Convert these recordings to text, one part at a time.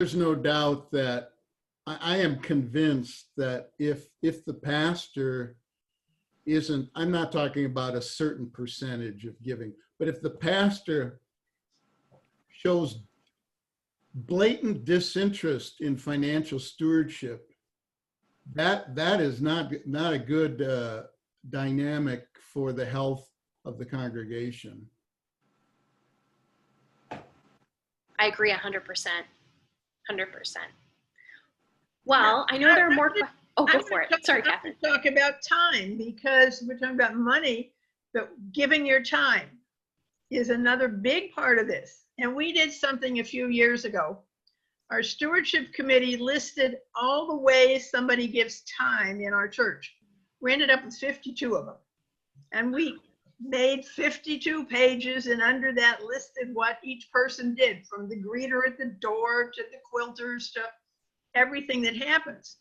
There's no doubt that I am convinced that if the pastor isn't, I'm not talking about a certain percentage of giving, but if the pastor shows blatant disinterest in financial stewardship, that is not a good dynamic for the health of the congregation. I agree 100%. 100%. Well, I know there are more. Oh, go for it. Sorry, Catherine. Talk about time, because we're talking about money, but giving your time is another big part of this. And we did something a few years ago. Our stewardship committee listed all the ways somebody gives time in our church. We ended up with 52 of them. And we made 52 pages, and under that listed what each person did, from the greeter at the door to the quilters to everything that happens.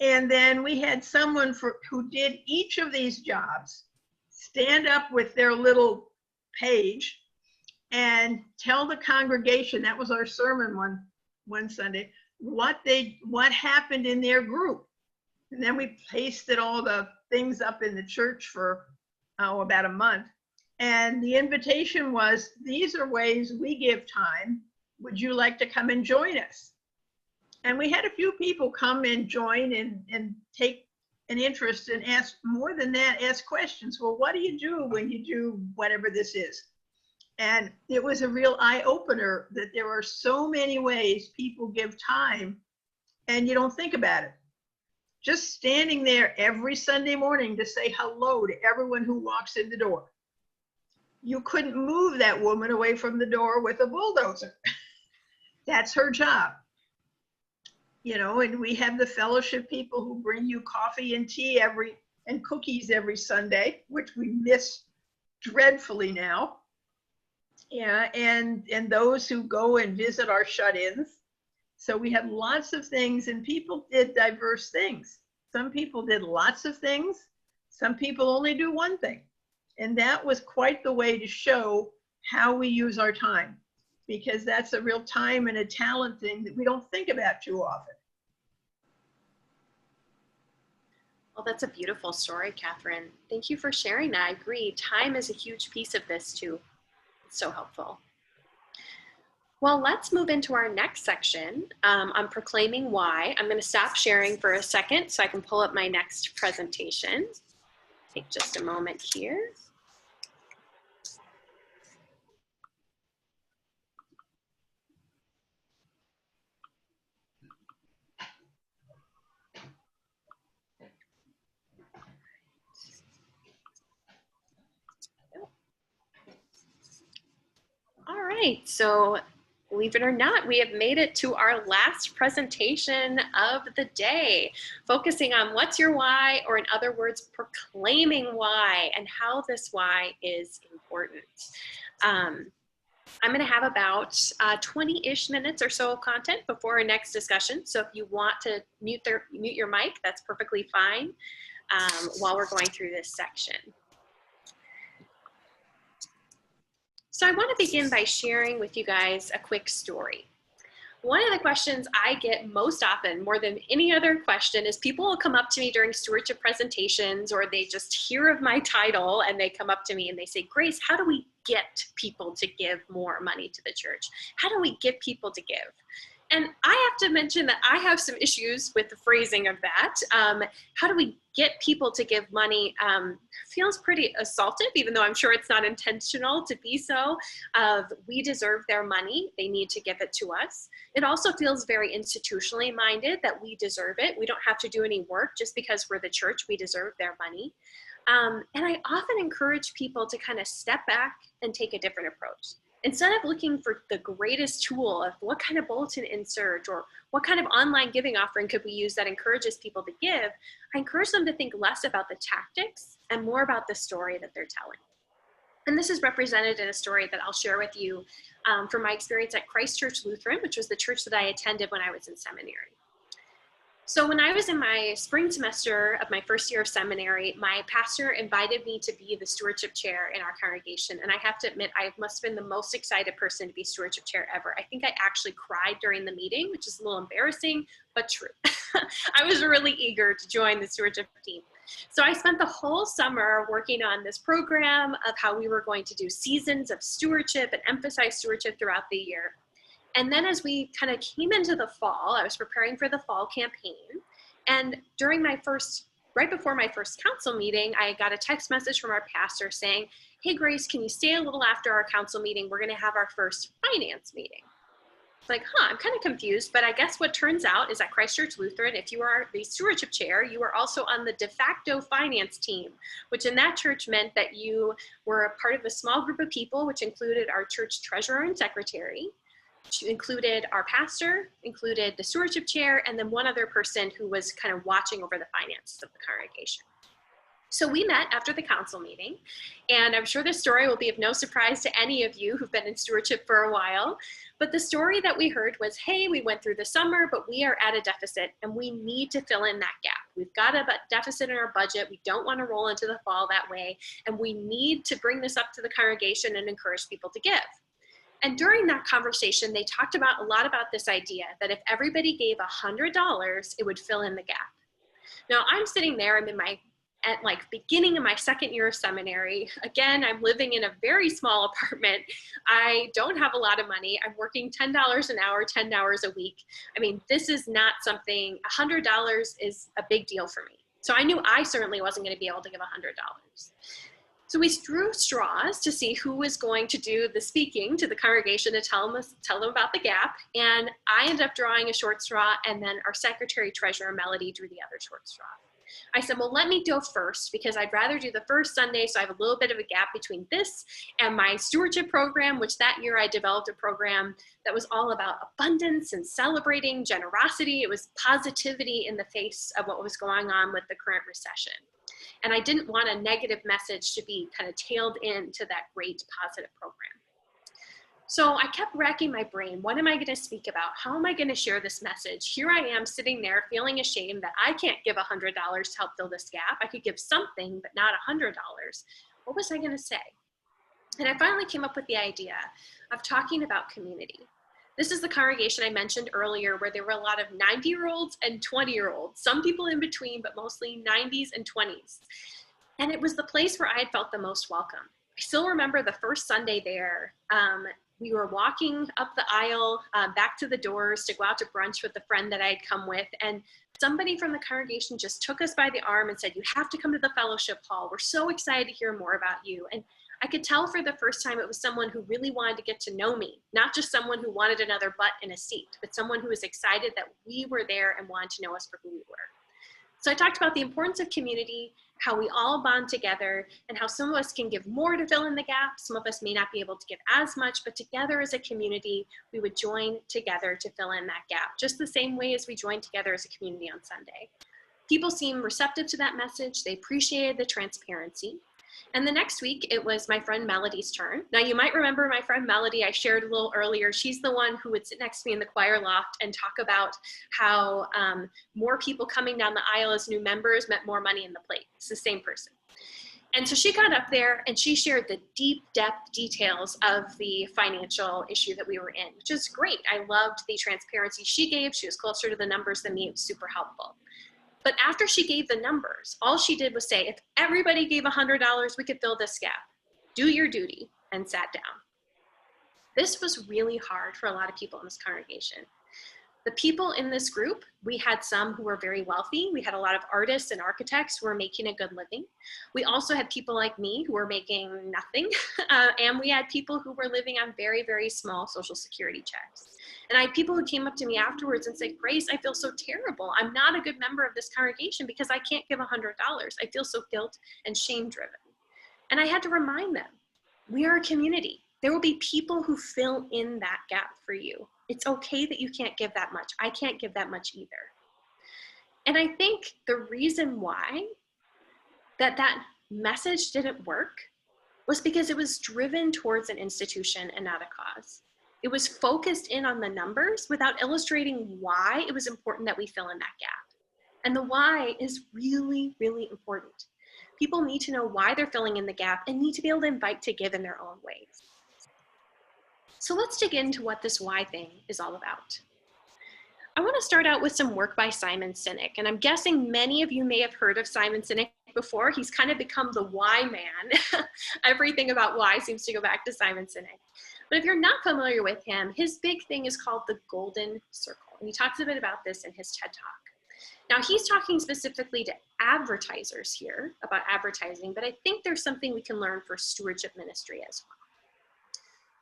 And then we had someone who did each of these jobs stand up with their little page and tell the congregation, that was our sermon one Sunday, what happened in their group. And then we pasted all the things up in the church for about a month. And the invitation was, these are ways we give time. Would you like to come and join us? And we had a few people come and join and take an interest and ask, more than that, ask questions. Well, what do you do when you do whatever this is? And it was a real eye-opener that there are so many ways people give time and you don't think about it. Just standing there every Sunday morning to say hello to everyone who walks in the door. You couldn't move that woman away from the door with a bulldozer. That's her job. You know, and we have the fellowship people who bring you coffee and tea and cookies every Sunday, which we miss dreadfully now. Yeah, and those who go and visit our shut-ins. So we had lots of things, and people did diverse things. Some people did lots of things. Some people only do one thing. And that was quite the way to show how we use our time, because that's a real time and a talent thing that we don't think about too often. Well, that's a beautiful story, Catherine. Thank you for sharing that. I agree. Time is a huge piece of this too. It's so helpful. Well, let's move into our next section on proclaiming why. I'm going to stop sharing for a second so I can pull up my next presentation. Take just a moment here. All right, so believe it or not, we have made it to our last presentation of the day, focusing on what's your why, or in other words, proclaiming why and how this why is important. I'm going to have about 20-ish minutes or so of content before our next discussion. So if you want to mute your mic, that's perfectly fine while we're going through this section. So I want to begin by sharing with you guys a quick story. One of the questions I get most often, more than any other question, is people will come up to me during stewardship presentations, or they just hear of my title and they come up to me and they say, Grace, how do we get people to give more money to the church? How do we get people to give? And I have to mention that I have some issues with the phrasing of that. How do we get people to give money? Feels pretty assaultive, even though I'm sure it's not intentional to be so. We deserve their money. They need to give it to us. It also feels very institutionally minded that we deserve it. We don't have to do any work just because we're the church. We deserve their money. And I often encourage people to kind of step back and take a different approach. Instead of looking for the greatest tool of what kind of bulletin insert or what kind of online giving offering could we use that encourages people to give, I encourage them to think less about the tactics and more about the story that they're telling. And this is represented in a story that I'll share with you from my experience at Christ Church Lutheran, which was the church that I attended when I was in seminary. So when I was in my spring semester of my first year of seminary, my pastor invited me to be the stewardship chair in our congregation. And I have to admit, I must have been the most excited person to be stewardship chair ever. I think I actually cried during the meeting, which is a little embarrassing, but true. I was really eager to join the stewardship team. So I spent the whole summer working on this program of how we were going to do seasons of stewardship and emphasize stewardship throughout the year. And then as we kind of came into the fall, I was preparing for the fall campaign. And right before my first council meeting, I got a text message from our pastor saying, "Hey, Grace, can you stay a little after our council meeting? We're going to have our first finance meeting." It's like, I'm kind of confused, but I guess what turns out is at Christ Church Lutheran, if you are the stewardship chair, you are also on the de facto finance team, which in that church meant that you were a part of a small group of people, which included our church treasurer and secretary, included our pastor, included the stewardship chair, and then one other person who was kind of watching over the finances of the congregation. So we met after the council meeting, and I'm sure this story will be of no surprise to any of you who've been in stewardship for a while, but the story that we heard was, hey, we went through the summer, but we are at a deficit, and we need to fill in that gap. We've got a deficit in our budget. We don't want to roll into the fall that way, and we need to bring this up to the congregation and encourage people to give. And during that conversation, they talked about a lot about this idea that if everybody gave $100, it would fill in the gap. Now I'm sitting there, I'm at beginning of my second year of seminary. Again, I'm living in a very small apartment. I don't have a lot of money. I'm working $10 an hour, 10 hours a week. I mean, this is not something, $100 is a big deal for me. So I knew I certainly wasn't going to be able to give $100. So we drew straws to see who was going to do the speaking to the congregation to tell them about the gap. And I ended up drawing a short straw, and then our secretary treasurer, Melody, drew the other short straw. I said, well, let me go first because I'd rather do the first Sunday so I have a little bit of a gap between this and my stewardship program, which that year I developed a program that was all about abundance and celebrating generosity. It was positivity in the face of what was going on with the current recession. And I didn't want a negative message to be kind of tailed into that great positive program. So I kept racking my brain. What am I going to speak about? How am I going to share this message? Here I am sitting there feeling ashamed that I can't give $100 to help fill this gap. I could give something, but not $100. What was I going to say? And I finally came up with the idea of talking about community. This is the congregation I mentioned earlier where there were a lot of 90-year-olds and 20-year-olds, some people in between, but mostly 90s and 20s. And it was the place where I had felt the most welcome. I still remember the first Sunday there. We were walking up the aisle back to the doors to go out to brunch with a friend that I had come with. And somebody from the congregation just took us by the arm and said, you have to come to the fellowship hall. We're so excited to hear more about you. And I could tell for the first time it was someone who really wanted to get to know me, not just someone who wanted another butt in a seat, but someone who was excited that we were there and wanted to know us for who we were. So I talked about the importance of community, how we all bond together, and how some of us can give more to fill in the gap. Some of us may not be able to give as much, but together as a community, we would join together to fill in that gap, just the same way as we joined together as a community on Sunday. People seemed receptive to that message. They appreciated the transparency. And the next week, it was my friend Melody's turn. Now, you might remember my friend Melody, I shared a little earlier. She's the one who would sit next to me in the choir loft and talk about how more people coming down the aisle as new members meant more money in the plate. It's the same person. And so she got up there and she shared the deep depth details of the financial issue that we were in, which is great. I loved the transparency she gave. She was closer to the numbers than me. It was super helpful. But after she gave the numbers, all she did was say, if everybody gave $100, we could fill this gap. Do your duty, and sat down. This was really hard for a lot of people in this congregation. The people in this group, we had some who were very wealthy. We had a lot of artists and architects who were making a good living. We also had people like me who were making nothing. And we had people who were living on very, very small Social Security checks. And I had people who came up to me afterwards and said, Grace, I feel so terrible. I'm not a good member of this congregation because I can't give $100. I feel so guilt and shame driven. And I had to remind them, we are a community. There will be people who fill in that gap for you. It's okay that you can't give that much. I can't give that much either. And I think the reason why that message didn't work was because it was driven towards an institution and not a cause. It was focused in on the numbers without illustrating why it was important that we fill in that gap. And the why is really, really important. People need to know why they're filling in the gap and need to be able to invite to give in their own ways. So let's dig into what this why thing is all about. I want to start out with some work by Simon Sinek, and I'm guessing many of you may have heard of Simon Sinek before. He's kind of become the why man. Everything about why seems to go back to Simon Sinek. But if you're not familiar with him, his big thing is called the Golden Circle, and he talks a bit about this in his TED Talk. Now, he's talking specifically to advertisers here about advertising, but I think there's something we can learn for stewardship ministry as well.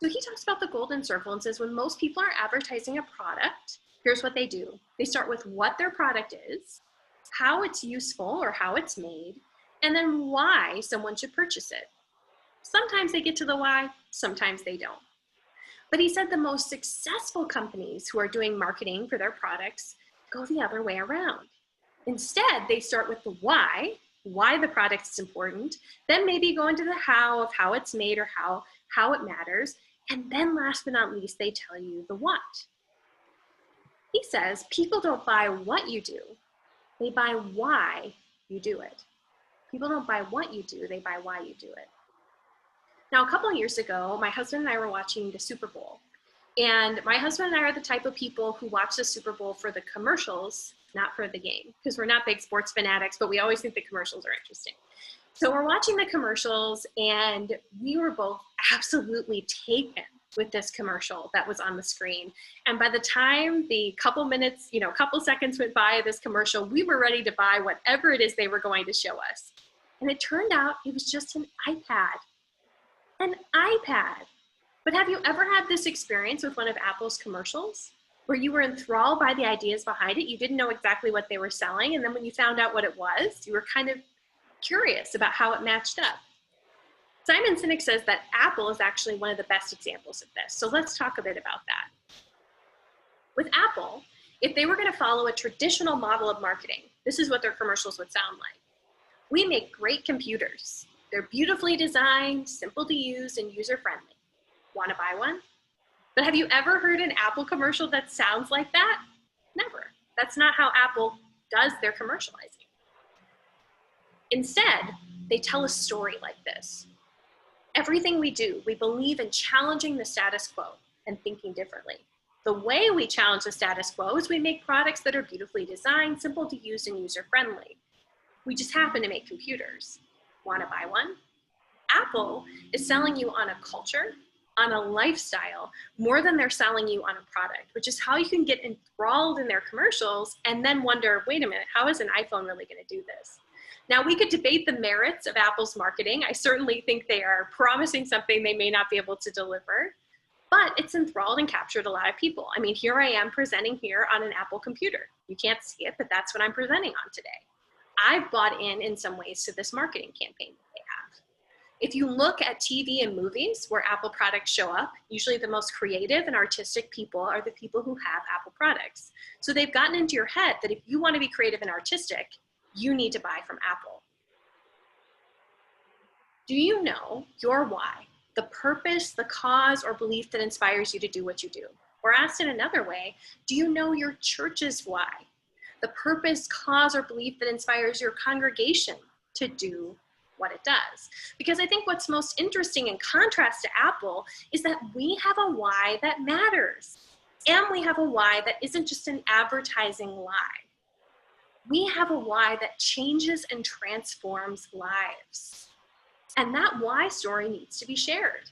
So he talks about the Golden Circle and says when most people are advertising a product, here's what they do. They start with what their product is, how it's useful or how it's made, and then why someone should purchase it. Sometimes they get to the why, sometimes they don't. But he said the most successful companies who are doing marketing for their products go the other way around. Instead, they start with the why the product is important, then maybe go into the how of how it's made or how it matters, and then last but not least, they tell you the what. He says people don't buy what you do, they buy why you do it. People don't buy what you do, they buy why you do it. Now, a couple of years ago, my husband and I were watching the Super Bowl. And my husband and I are the type of people who watch the Super Bowl for the commercials, not for the game, because we're not big sports fanatics, but we always think the commercials are interesting. So we're watching the commercials, and we were both absolutely taken with this commercial that was on the screen. And by the time the couple minutes, couple seconds went by of this commercial, we were ready to buy whatever it is they were going to show us. And it turned out it was just an iPad. An iPad. But have you ever had this experience with one of Apple's commercials where you were enthralled by the ideas behind it? You didn't know exactly what they were selling. And then when you found out what it was, you were kind of curious about how it matched up. Simon Sinek says that Apple is actually one of the best examples of this. So let's talk a bit about that. With Apple, if they were going to follow a traditional model of marketing, this is what their commercials would sound like. We make great computers. They're beautifully designed, simple to use, and user-friendly. Want to buy one? But have you ever heard an Apple commercial that sounds like that? Never. That's not how Apple does their commercializing. Instead, they tell a story like this. Everything we do, we believe in challenging the status quo and thinking differently. The way we challenge the status quo is we make products that are beautifully designed, simple to use, and user-friendly. We just happen to make computers. Want to buy one? Apple is selling you on a culture, on a lifestyle, more than they're selling you on a product, which is how you can get enthralled in their commercials and then wonder, wait a minute, how is an iPhone really going to do this? Now, we could debate the merits of Apple's marketing. I certainly think they are promising something they may not be able to deliver, but it's enthralled and captured a lot of people. I mean, here I am presenting here on an Apple computer. You can't see it, but that's what I'm presenting on today. I've bought in some ways to this marketing campaign that they have. If you look at TV and movies where Apple products show up, usually the most creative and artistic people are the people who have Apple products. So they've gotten into your head that if you want to be creative and artistic, you need to buy from Apple. Do you know your why, the purpose, the cause, or belief that inspires you to do what you do? Or asked in another way, do you know your church's why, the purpose, cause, or belief that inspires your congregation to do what it does? Because I think what's most interesting in contrast to Apple is that we have a why that matters. And we have a why that isn't just an advertising lie. We have a why that changes and transforms lives. And that why story needs to be shared.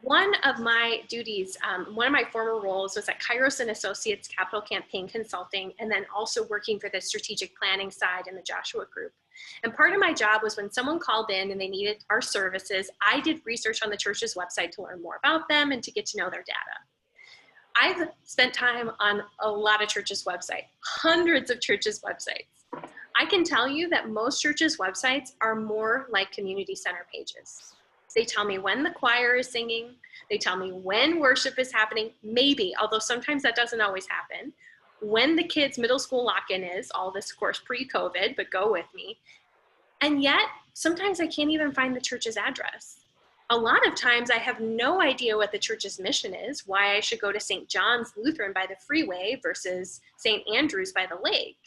One of my duties, one of my former roles was at Kairos and Associates Capital Campaign Consulting, and then also working for the strategic planning side in the Joshua Group. And part of my job was when someone called in and they needed our services, I did research on the church's website to learn more about them and to get to know their data. I've spent time on a lot of churches' websites, hundreds of churches' websites. I can tell you that most churches' websites are more like community center pages. They tell me when the choir is singing. They tell me when worship is happening, maybe, although sometimes that doesn't always happen. When the kids' middle school lock-in is, all this, of course, pre-COVID, but go with me. And yet, sometimes I can't even find the church's address. A lot of times I have no idea what the church's mission is, why I should go to St. John's Lutheran by the freeway versus St. Andrew's by the lake.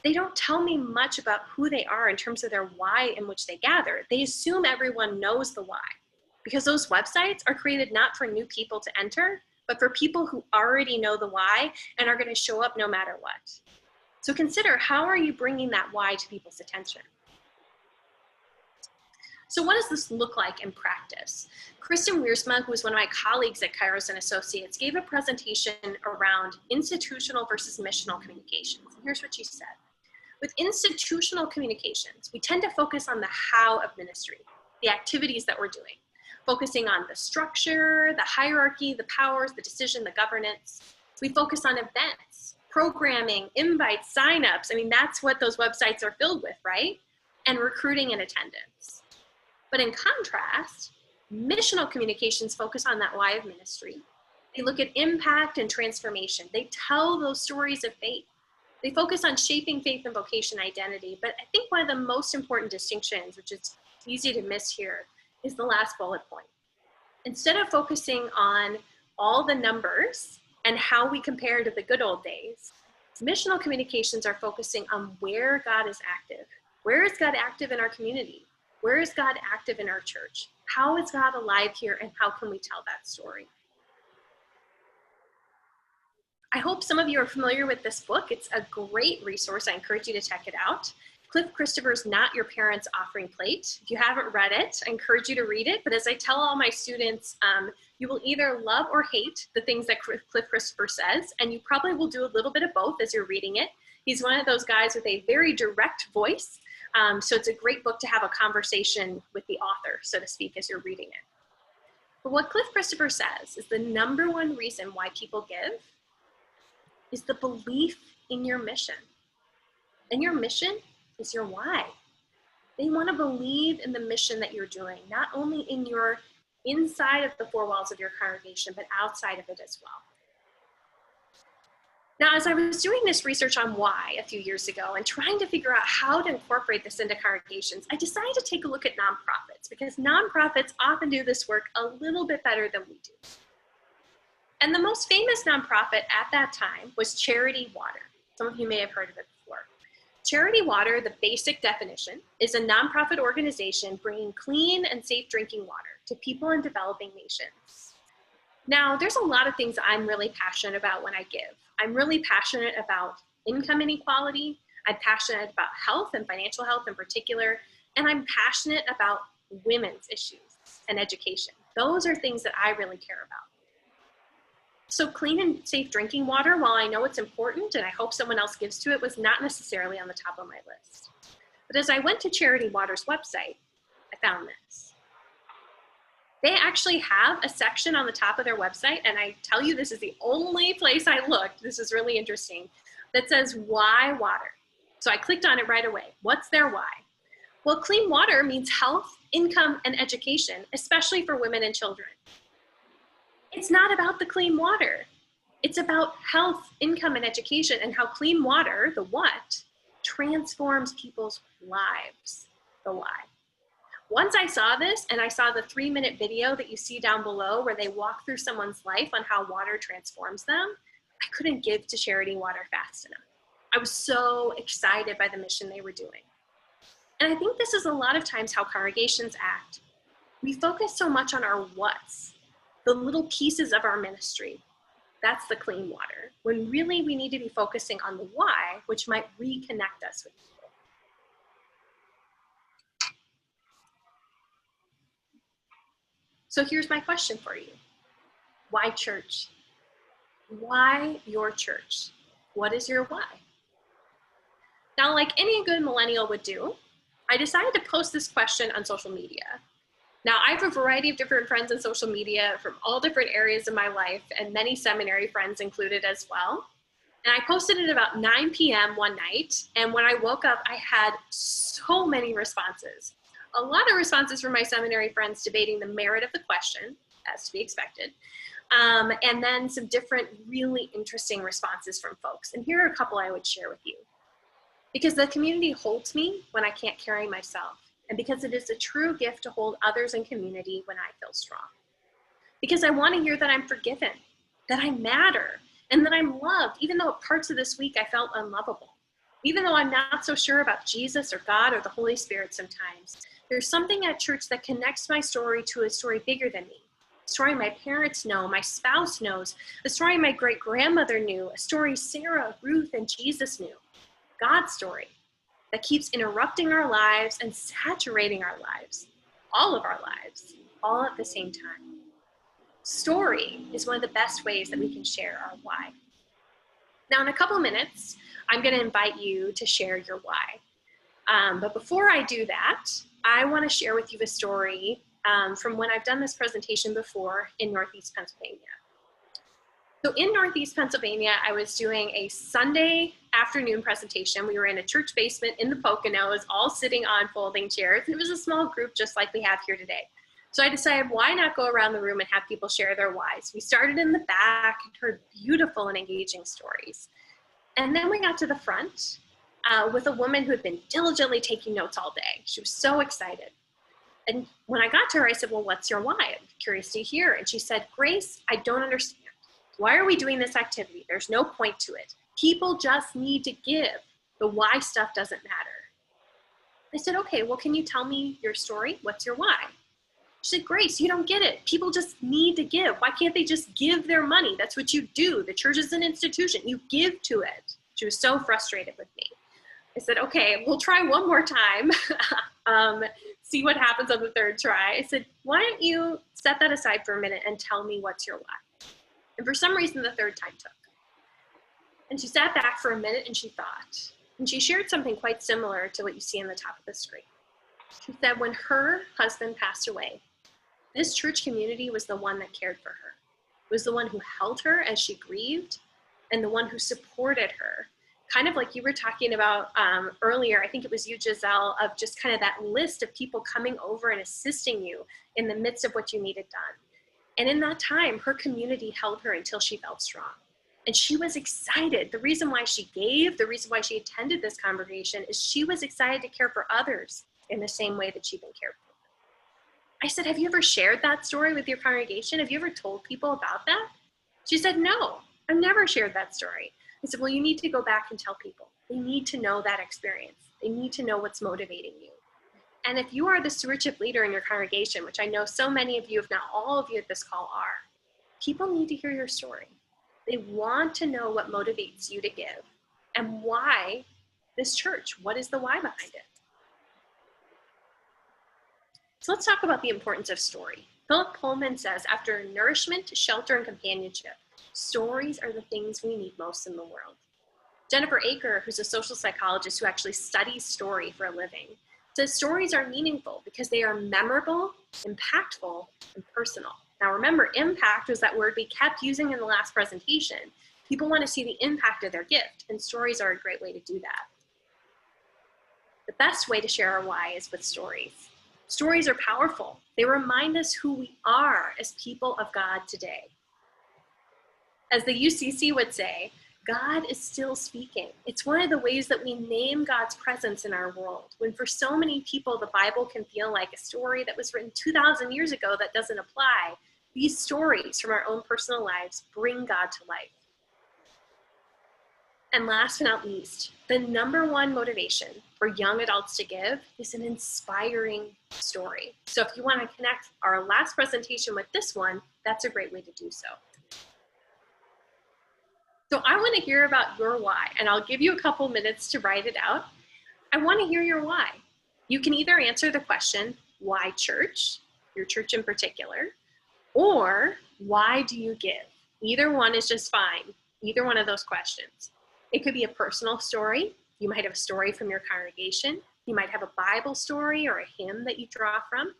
They don't tell me much about who they are in terms of their why in which they gather. They assume everyone knows the why, because those websites are created not for new people to enter, but for people who already know the why and are going to show up no matter what. So consider, how are you bringing that why to people's attention? So what does this look like in practice? Kristen Wiersma, who is one of my colleagues at Kairos and Associates, gave a presentation around institutional versus missional communications. And here's what she said. With institutional communications, we tend to focus on the how of ministry, the activities that we're doing, focusing on the structure, the hierarchy, the powers, the decision, the governance. We focus on events, programming, invites, signups. I mean, that's what those websites are filled with, right? And recruiting and attendance. But in contrast, missional communications focus on that why of ministry. They look at impact and transformation. They tell those stories of faith. They focus on shaping faith and vocation identity. But I think one of the most important distinctions, which is easy to miss here, is the last bullet point. Instead of focusing on all the numbers and how we compare to the good old days, missional communications are focusing on where God is active. Where is God active in our community? Where is God active in our church? How is God alive here, and how can we tell that story? I hope some of you are familiar with this book. It's a great resource. I encourage you to check it out. Cliff Christopher's Not Your Parents' Offering Plate. If you haven't read it, I encourage you to read it. But as I tell all my students, you will either love or hate the things that Cliff Christopher says, and you probably will do a little bit of both as you're reading it. He's one of those guys with a very direct voice. So it's a great book to have a conversation with the author, so to speak, as you're reading it. But what Cliff Christopher says is the number one reason why people give is the belief in your mission. And your mission is your why. They want to believe in the mission that you're doing, not only in your inside of the four walls of your congregation, but outside of it as well. Now, as I was doing this research on why a few years ago and trying to figure out how to incorporate this into congregations, I decided to take a look at nonprofits, because nonprofits often do this work a little bit better than we do. And the most famous nonprofit at that time was Charity Water. Some of you may have heard of it before. Charity Water, the basic definition, is a nonprofit organization bringing clean and safe drinking water to people in developing nations. Now, there's a lot of things I'm really passionate about when I give. I'm really passionate about income inequality. I'm passionate about health and financial health in particular. And I'm passionate about women's issues and education. Those are things that I really care about. So clean and safe drinking water, while I know it's important and I hope someone else gives to it, was not necessarily on the top of my list. But as I went to Charity Water's website, I found this. They actually have a section on the top of their website, and I tell you, this is the only place I looked, this is really interesting, that says why water. So I clicked on it right away. What's their why? Well, clean water means health, income, and education, especially for women and children. It's not about the clean water. It's about health, income, and education, and how clean water, the what, transforms people's lives, the why. Once I saw this, and I saw the 3-minute video that you see down below where they walk through someone's life on how water transforms them, I couldn't give to Charity Water fast enough. I was so excited by the mission they were doing. And I think this is a lot of times how congregations act. We focus so much on our what's, the little pieces of our ministry. That's the clean water, when really we need to be focusing on the why, which might reconnect us with people. So here's my question for you. Why church? Why your church? What is your why? Now, like any good millennial would do, I decided to post this question on social media. Now, I have a variety of different friends on social media from all different areas of my life, and many seminary friends included as well. And I posted it about 9 p.m. one night, and when I woke up, I had so many responses. A lot of responses from my seminary friends debating the merit of the question, as to be expected, and then some different really interesting responses from folks. And here are a couple I would share with you. Because the community holds me when I can't carry myself, and because it is a true gift to hold others in community when I feel strong. Because I want to hear that I'm forgiven, that I matter, and that I'm loved, even though at parts of this week I felt unlovable. Even though I'm not so sure about Jesus or God or the Holy Spirit sometimes, there's something at church that connects my story to a story bigger than me. A story my parents know, my spouse knows, a story my great-grandmother knew, a story Sarah, Ruth, and Jesus knew. God's story that keeps interrupting our lives and saturating our lives, all of our lives, all at the same time. Story is one of the best ways that we can share our why. Now, in a couple minutes, I'm going to invite you to share your why. But before I do that, I want to share with you a story from when I've done this presentation before in Northeast Pennsylvania. So in Northeast Pennsylvania, I was doing a Sunday afternoon presentation. We were in a church basement in the Poconos, all sitting on folding chairs. It was a small group just like we have here today. So I decided, why not go around the room and have people share their whys? We started in the back and heard beautiful and engaging stories. And then we got to the front with a woman who had been diligently taking notes all day. She was so excited. And when I got to her, I said, well, what's your why? I'm curious to hear. And she said, Grace, I don't understand. Why are we doing this activity? There's no point to it. People just need to give. The why stuff doesn't matter. I said, okay, well, can you tell me your story? What's your why? She said, Grace, you don't get it. People just need to give. Why can't they just give their money? That's what you do. The church is an institution. You give to it. She was so frustrated with me. I said, okay, we'll try one more time. See what happens on the third try. I said, why don't you set that aside for a minute and tell me what's your why? And for some reason, the third time took. And she sat back for a minute and she thought. And she shared something quite similar to what you see on the top of the screen. She said when her husband passed away, this church community was the one that cared for her. It was the one who held her as she grieved and the one who supported her. Kind of like you were talking about earlier, I think it was you, Giselle, of just kind of that list of people coming over and assisting you in the midst of what you needed done. And in that time, her community held her until she felt strong. And she was excited. The reason why she gave, the reason why she attended this congregation is she was excited to care for others in the same way that she'd been cared for. I said, have you ever shared that story with your congregation? Have you ever told people about that? She said, no, I've never shared that story. I said, well, you need to go back and tell people. They need to know that experience. They need to know what's motivating you. And if you are the stewardship leader in your congregation, which I know so many of you, if not all of you at this call are, people need to hear your story. They want to know what motivates you to give and why this church. What is the why behind it? So let's talk about the importance of story. Philip Pullman says, after nourishment, shelter, and companionship, stories are the things we need most in the world. Jennifer Aker, who's a social psychologist who actually studies story for a living, says stories are meaningful because they are memorable, impactful, and personal. Now remember, impact was that word we kept using in the last presentation. People want to see the impact of their gift, and stories are a great way to do that. The best way to share our why is with stories. Stories are powerful. They remind us who we are as people of God today. As the UCC would say, God is still speaking. It's one of the ways that we name God's presence in our world. When for so many people, the Bible can feel like a story that was written 2,000 years ago that doesn't apply, these stories from our own personal lives bring God to life. And last but not least, the number one motivation for young adults to give is an inspiring story. So if you want to connect our last presentation with this one, that's a great way to do so. So I want to hear about your why, and I'll give you a couple minutes to write it out. I want to hear your why. You can either answer the question, why church, your church in particular, or why do you give? Either one is just fine, either one of those questions. It could be a personal story. You might have a story from your congregation. You might have a Bible story or a hymn that you draw from.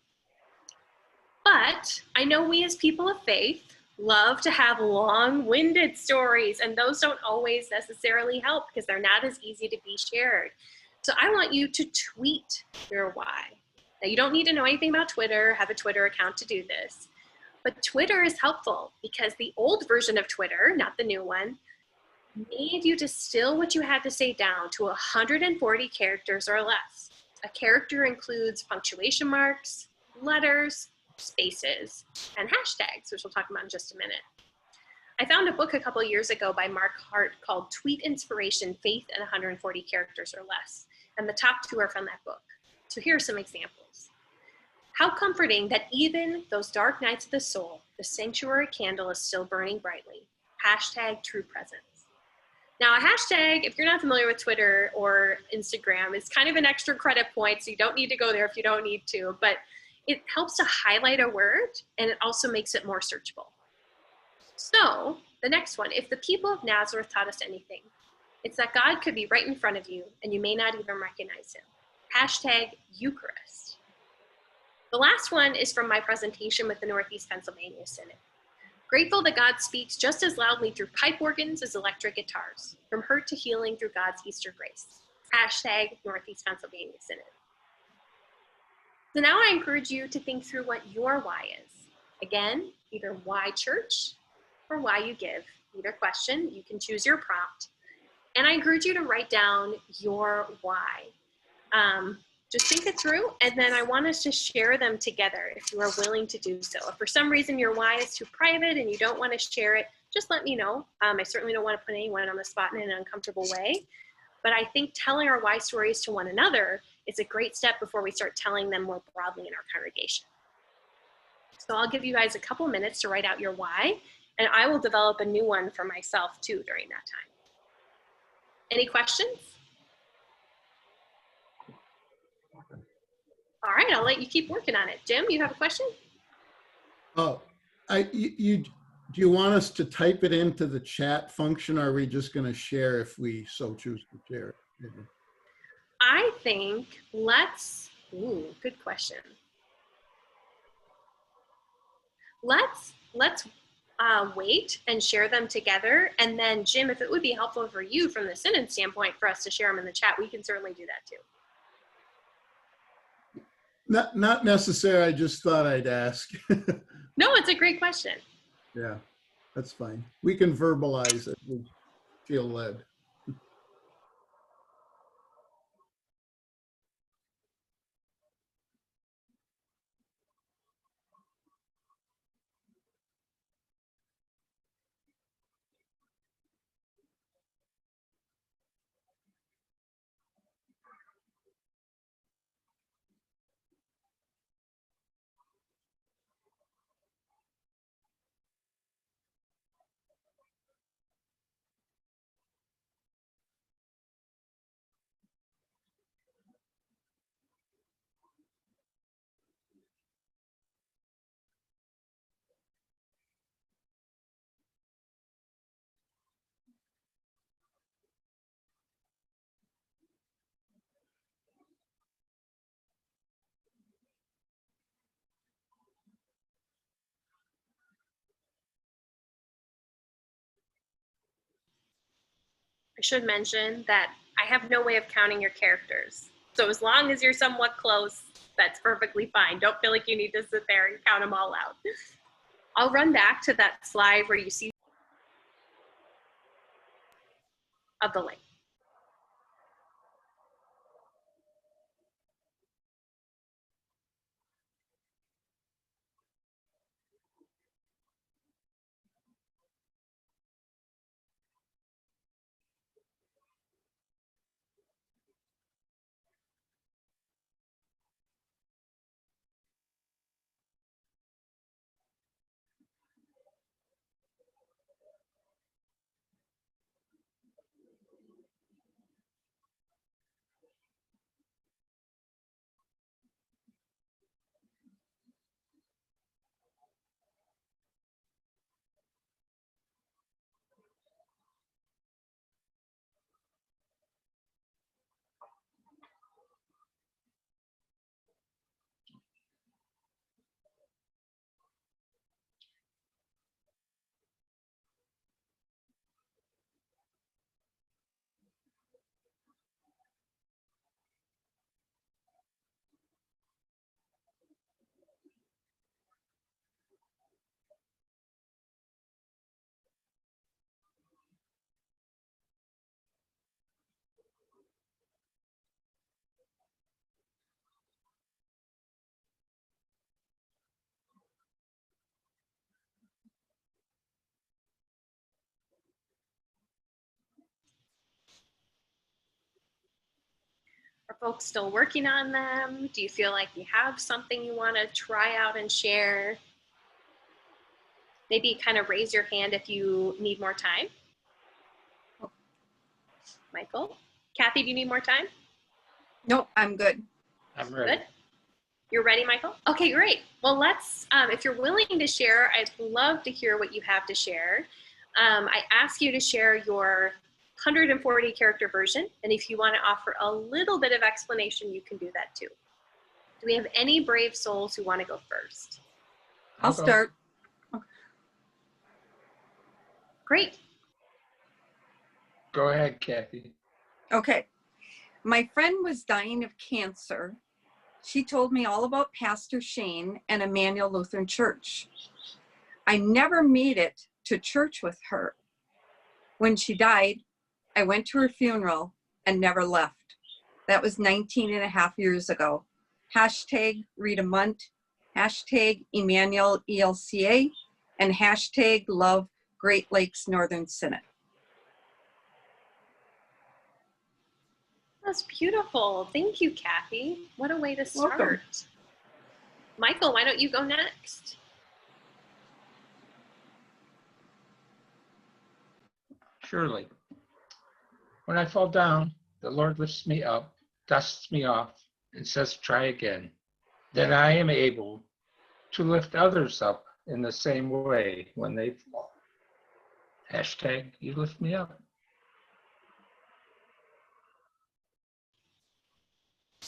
But I know we as people of faith love to have long-winded stories, and those don't always necessarily help because they're not as easy to be shared. So I want you to tweet your why. Now, you don't need to know anything about Twitter, have a Twitter account to do this, but Twitter is helpful because the old version of Twitter, not the new one, made you distill what you had to say down to 140 characters or less. A character includes punctuation marks, letters, spaces, and hashtags, which we'll talk about in just a minute. I found a book a couple years ago by Mark Hart called Tweet Inspiration, Faith in 140 Characters or Less, and the top 2 are from that book. So here are some examples. How comforting that even those dark nights of the soul, the sanctuary candle is still burning brightly. Hashtag true presence. Now a hashtag, if you're not familiar with Twitter or Instagram, is kind of an extra credit point, so you don't need to go there if you don't need to, but it helps to highlight a word and it also makes it more searchable. So the next one, if the people of Nazareth taught us anything, it's that God could be right in front of you and you may not even recognize him. Hashtag Eucharist. The last one is from my presentation with the Northeast Pennsylvania Synod. Grateful that God speaks just as loudly through pipe organs as electric guitars, from hurt to healing through God's Easter grace. Hashtag Northeast Pennsylvania Synod. So now I encourage you to think through what your why is. Again, either why church or why you give. Either question, you can choose your prompt. And I encourage you to write down your why. Just think it through, and then I want us to share them together if you are willing to do so. If for some reason your why is too private and you don't want to share it, just let me know. I certainly don't want to put anyone on the spot in an uncomfortable way, but I think telling our why stories to one another is a great step before we start telling them more broadly in our congregation. So I'll give you guys a couple minutes to write out your why, and I will develop a new one for myself too during that time. Any questions? All right, I'll let you keep working on it. Jim, you have a question? Oh, do you want us to type it into the chat function, or are we just going to share if we so choose to share it? I think good question. Let's wait and share them together. And then Jim, if it would be helpful for you from the Synod standpoint for us to share them in the chat, we can certainly do that too. Not necessary. I just thought I'd ask. No, it's a great question. Yeah, that's fine. We can verbalize it. We feel led. I should mention that I have no way of counting your characters. So as long as you're somewhat close, that's perfectly fine. Don't feel like you need to sit there and count them all out. I'll run back to that slide where you see of the link. folks still working on them? Do you feel like you have something you want to try out and share? Maybe kind of raise your hand if you need more time. Michael? Kathy, do you need more time? Nope, I'm good. I'm ready. Good. You're ready, Michael? Okay, great. Well, let's, if you're willing to share, I'd love to hear what you have to share. I ask you to share your 140 character version, and if you want to offer a little bit of explanation, you can do that too. Do we have any brave souls who want to go first? I'll go. start. Great. Go ahead, Kathy. Okay. My friend was dying of cancer. She told me all about Pastor Shane and Emmanuel Lutheran Church. I never made it to church with her. When she died, I went to her funeral and never left. That was 19 and a half years ago. Hashtag Rita Munt, hashtag Emmanuel ELCA, and hashtag Love Great Lakes Northern Synod. That's beautiful. Thank you, Kathy. What a way to start. Welcome. Michael, why don't you go next? Surely. When I fall down, the Lord lifts me up, dusts me off, and says, try again. Then I am able to lift others up in the same way when they fall. Hashtag, you lift me up.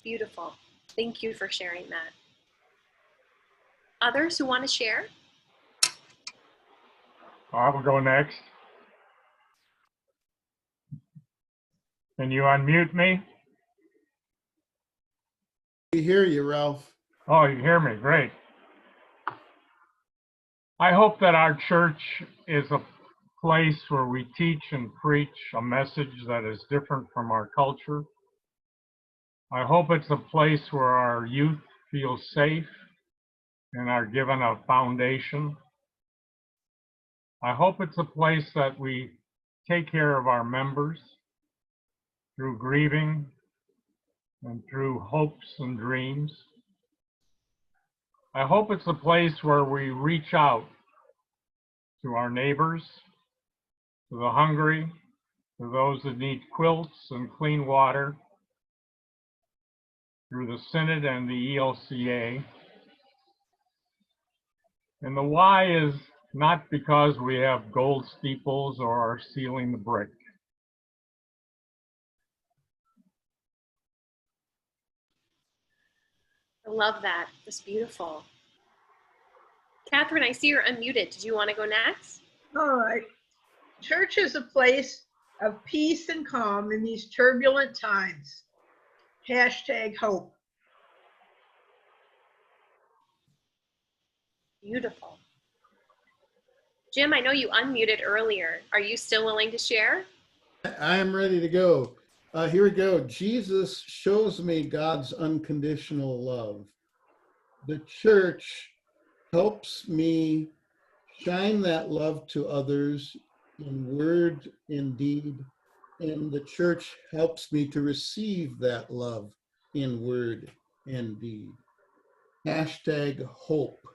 Beautiful. Thank you for sharing that. Others who want to share? I will go next. Can you unmute me? We hear you, Ralph. Oh, you hear me, great. I hope that our church is a place where we teach and preach a message that is different from our culture. I hope it's a place where our youth feel safe and are given a foundation. I hope it's a place that we take care of our members through grieving and through hopes and dreams. I hope it's a place where we reach out to our neighbors, to the hungry, to those that need quilts and clean water, through the Synod and the ELCA. And the why is not because we have gold steeples or are sealing the brick. I love that. That's beautiful. Catherine, I see you're unmuted. Did you want to go next? All right. Church is a place of peace and calm in these turbulent times. Hashtag hope. Beautiful. Jim, I know you unmuted earlier. Are you still willing to share? I am ready to go. Here we go. Jesus shows me God's unconditional love. The church helps me shine that love to others in word, in deed, and the church helps me to receive that love in word and deed. Hashtag hope.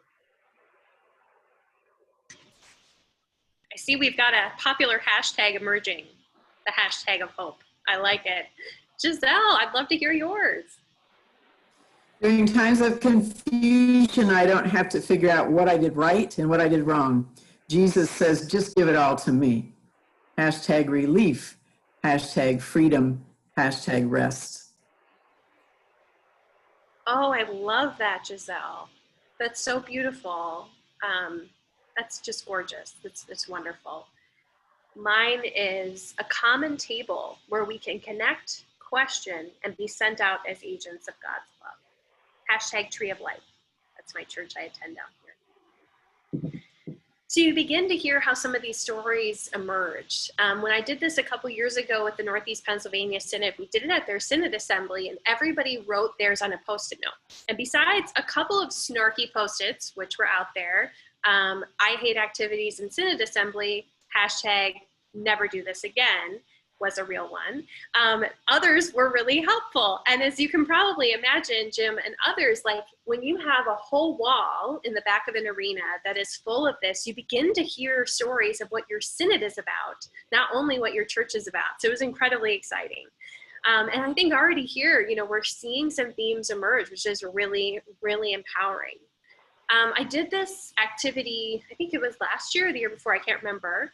I see we've got a popular hashtag emerging, the hashtag of hope. I like it. Giselle, I'd love to hear yours. During times of confusion, I don't have to figure out what I did right and what I did wrong. Jesus says, just give it all to me. Hashtag relief, hashtag freedom, hashtag rest. Oh, I love that, Giselle. That's so beautiful. That's just gorgeous. It's wonderful. Mine is a common table where we can connect, question, and be sent out as agents of God's love. Hashtag Tree of Life. That's my church I attend down here. So you begin to hear how some of these stories emerged. When I did this a couple years ago with the Northeast Pennsylvania Synod, we did it at their Synod Assembly, and everybody wrote theirs on a Post-it note. And besides a couple of snarky Post-its, which were out there, I hate activities in Synod Assembly, hashtag never do this again. was a real one. Others were really helpful. And as you can probably imagine, Jim and others, like when you have a whole wall in the back of an arena that is full of this, you begin to hear stories of what your synod is about, not only what your church is about. So it was incredibly exciting. And I think already here, you know, we're seeing some themes emerge, which is really, really empowering. I did this activity, I think it was last year or the year before, I can't remember,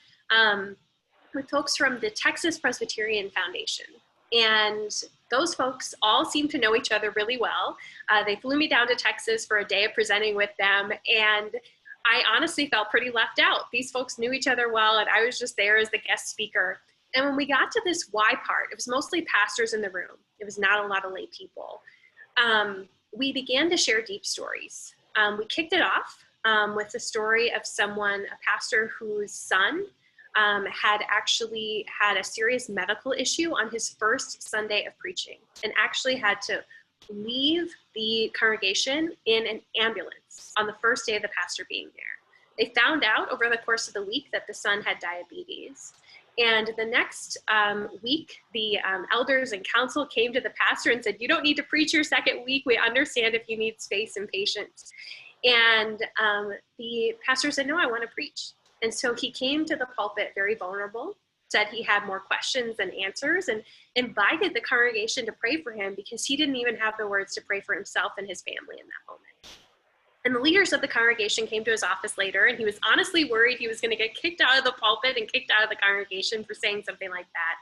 with folks from the Texas Presbyterian Foundation. And those folks all seem to know each other really well. They flew me down to Texas for a day of presenting with them. And I honestly felt pretty left out. These folks knew each other well, and I was just there as the guest speaker. And when we got to this why part, it was mostly pastors in the room. It was not a lot of lay people. We began to share deep stories. We kicked it off with the story of someone, a pastor whose son had actually had a serious medical issue on his first Sunday of preaching and actually had to leave the congregation in an ambulance on the first day of the pastor being there. They found out over the course of the week that the son had diabetes. And the next week, the elders and council came to the pastor and said, "You don't need to preach your second week. We understand if you need space and patience." And the pastor said, "No, I want to preach." And so he came to the pulpit very vulnerable, said he had more questions than answers, and invited the congregation to pray for him because he didn't even have the words to pray for himself and his family in that moment. And the leaders of the congregation came to his office later, and he was honestly worried he was going to get kicked out of the pulpit and kicked out of the congregation for saying something like that.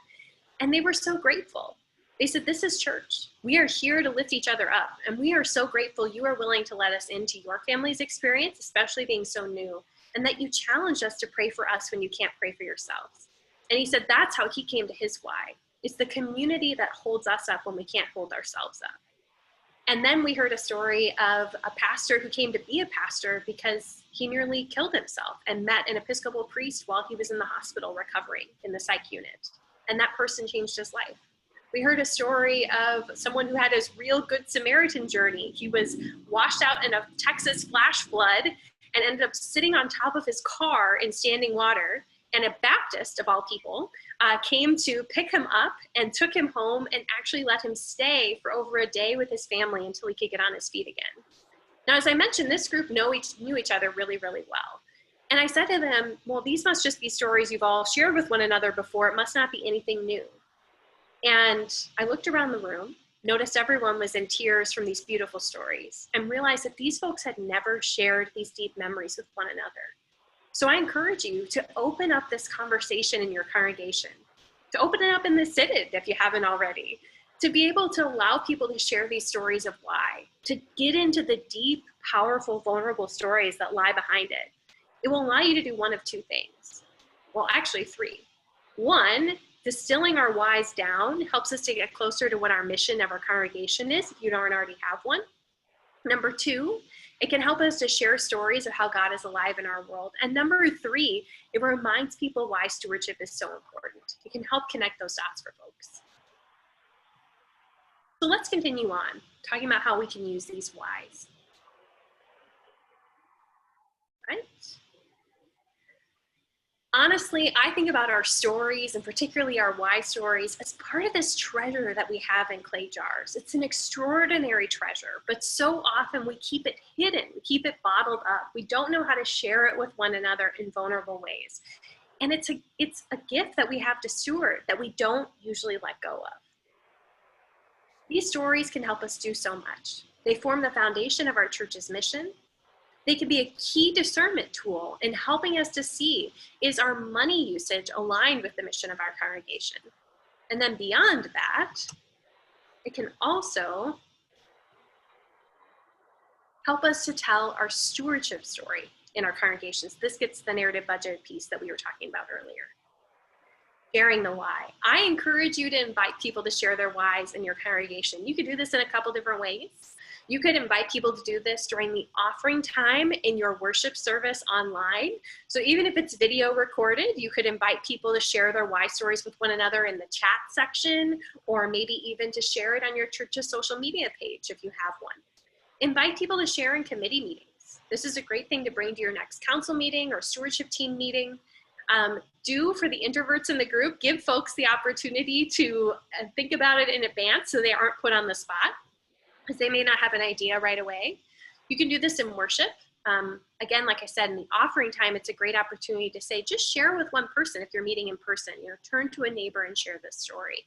And they were so grateful. They said, "This is church. We are here to lift each other up, and we are so grateful you are willing to let us into your family's experience, especially being so new, and that you challenged us to pray for us when you can't pray for yourselves." And he said that's how he came to his why. It's the community that holds us up when we can't hold ourselves up. And then we heard a story of a pastor who came to be a pastor because he nearly killed himself and met an Episcopal priest while he was in the hospital recovering in the psych unit. And that person changed his life. We heard a story of someone who had his real Good Samaritan journey. He was washed out in a Texas flash flood and ended up sitting on top of his car in standing water. And a Baptist, of all people, came to pick him up and took him home and actually let him stay for over a day with his family until he could get on his feet again. Now, as I mentioned, this group knew each other really, really well. And I said to them, well, these must just be stories you've all shared with one another before. It must not be anything new. And I looked around the room, noticed everyone was in tears from these beautiful stories, and realized that these folks had never shared these deep memories with one another. So I encourage you to open up this conversation in your congregation, to open it up in the synod if you haven't already, to be able to allow people to share these stories of why, to get into the deep, powerful, vulnerable stories that lie behind it. It will allow you to do one of two things. Well, actually three. One, distilling our whys down helps us to get closer to what our mission of our congregation is if you don't already have one. Number two, it can help us to share stories of how God is alive in our world. And number three, it reminds people why stewardship is so important. It can help connect those dots for folks. So let's continue on, talking about how we can use these whys. Right? Honestly, I think about our stories, and particularly our why stories, as part of this treasure that we have in clay jars. It's an extraordinary treasure, but so often we keep it hidden, we keep it bottled up. We don't know how to share it with one another in vulnerable ways. And it's a gift that we have to steward that we don't usually let go of. These stories can help us do so much. They form the foundation of our church's mission. They can be a key discernment tool in helping us to see, is our money usage aligned with the mission of our congregation? And then beyond that, it can also help us to tell our stewardship story in our congregations. This gets the narrative budget piece that we were talking about earlier. Sharing the why. I encourage you to invite people to share their whys in your congregation. You could do this in a couple different ways. You could invite people to do this during the offering time in your worship service online. So even if it's video recorded, you could invite people to share their why stories with one another in the chat section, or maybe even to share it on your church's social media page if you have one. Invite people to share in committee meetings. This is a great thing to bring to your next council meeting or stewardship team meeting. Do, for the introverts in the group, give folks the opportunity to think about it in advance so they aren't put on the spot, because they may not have an idea right away. You can do this in worship. Again, like I said, in the offering time, it's a great opportunity to say, just share with one person if you're meeting in person. Turn to a neighbor and share this story.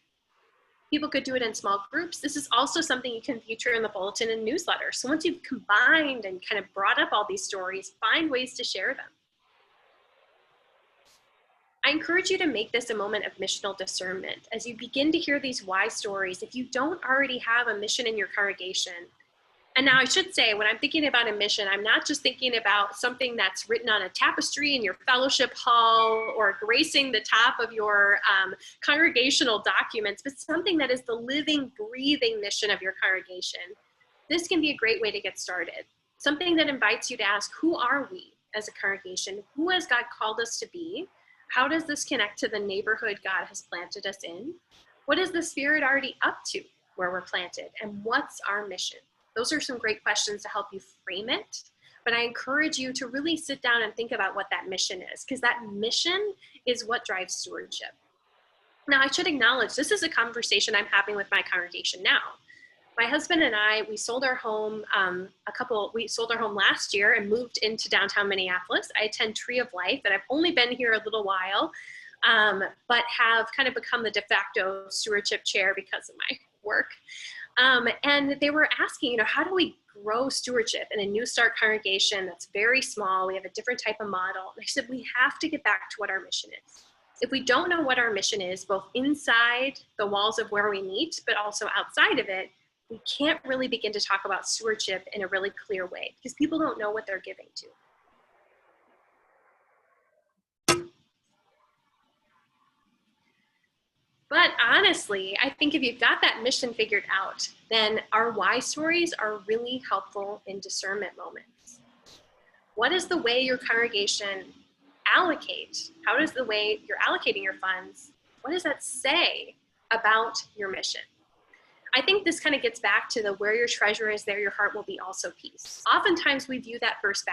People could do it in small groups. This is also something you can feature in the bulletin and newsletter. So once you've combined and kind of brought up all these stories, find ways to share them. I encourage you to make this a moment of missional discernment. As you begin to hear these why stories, if you don't already have a mission in your congregation, and now I should say, when I'm thinking about a mission, I'm not just thinking about something that's written on a tapestry in your fellowship hall or gracing the top of your congregational documents, but something that is the living, breathing mission of your congregation. This can be a great way to get started. Something that invites you to ask, who are we as a congregation? Who has God called us to be? How does this connect to the neighborhood God has planted us in? What is the Spirit already up to where we're planted? And what's our mission? Those are some great questions to help you frame it. But I encourage you to really sit down and think about what that mission is, because that mission is what drives stewardship. Now, I should acknowledge this is a conversation I'm having with my congregation now. My husband and I, we sold our home last year and moved into downtown Minneapolis. I attend Tree of Life, and I've only been here a little while, but have kind of become the de facto stewardship chair because of my work. And they were asking, how do we grow stewardship in a New Start congregation that's very small? We have a different type of model. And I said, we have to get back to what our mission is. If we don't know what our mission is, both inside the walls of where we meet, but also outside of it, we can't really begin to talk about stewardship in a really clear way because people don't know what they're giving to. But honestly, I think if you've got that mission figured out, then our why stories are really helpful in discernment moments. What is the way your congregation allocate? How does the way you're allocating your funds, what does that say about your mission? I think this kind of gets back to the where your treasure is, there your heart will be also piece. Oftentimes we view that verse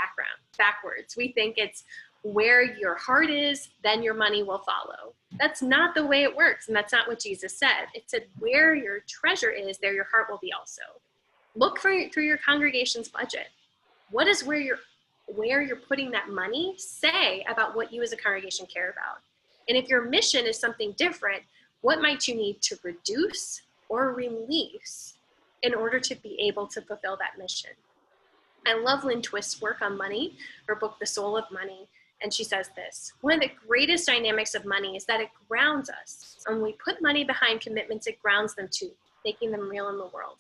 backwards. We think it's where your heart is, then your money will follow. That's not the way it works, and that's not what Jesus said. It said where your treasure is, there your heart will be also. Look through your congregation's budget. What is where you're putting that money say about what you as a congregation care about? And if your mission is something different, what might you need to reduce or release in order to be able to fulfill that mission? I love Lynn Twist's work on money, her book, The Soul of Money. And she says this: one of the greatest dynamics of money is that it grounds us. And when we put money behind commitments, it grounds them too, making them real in the world.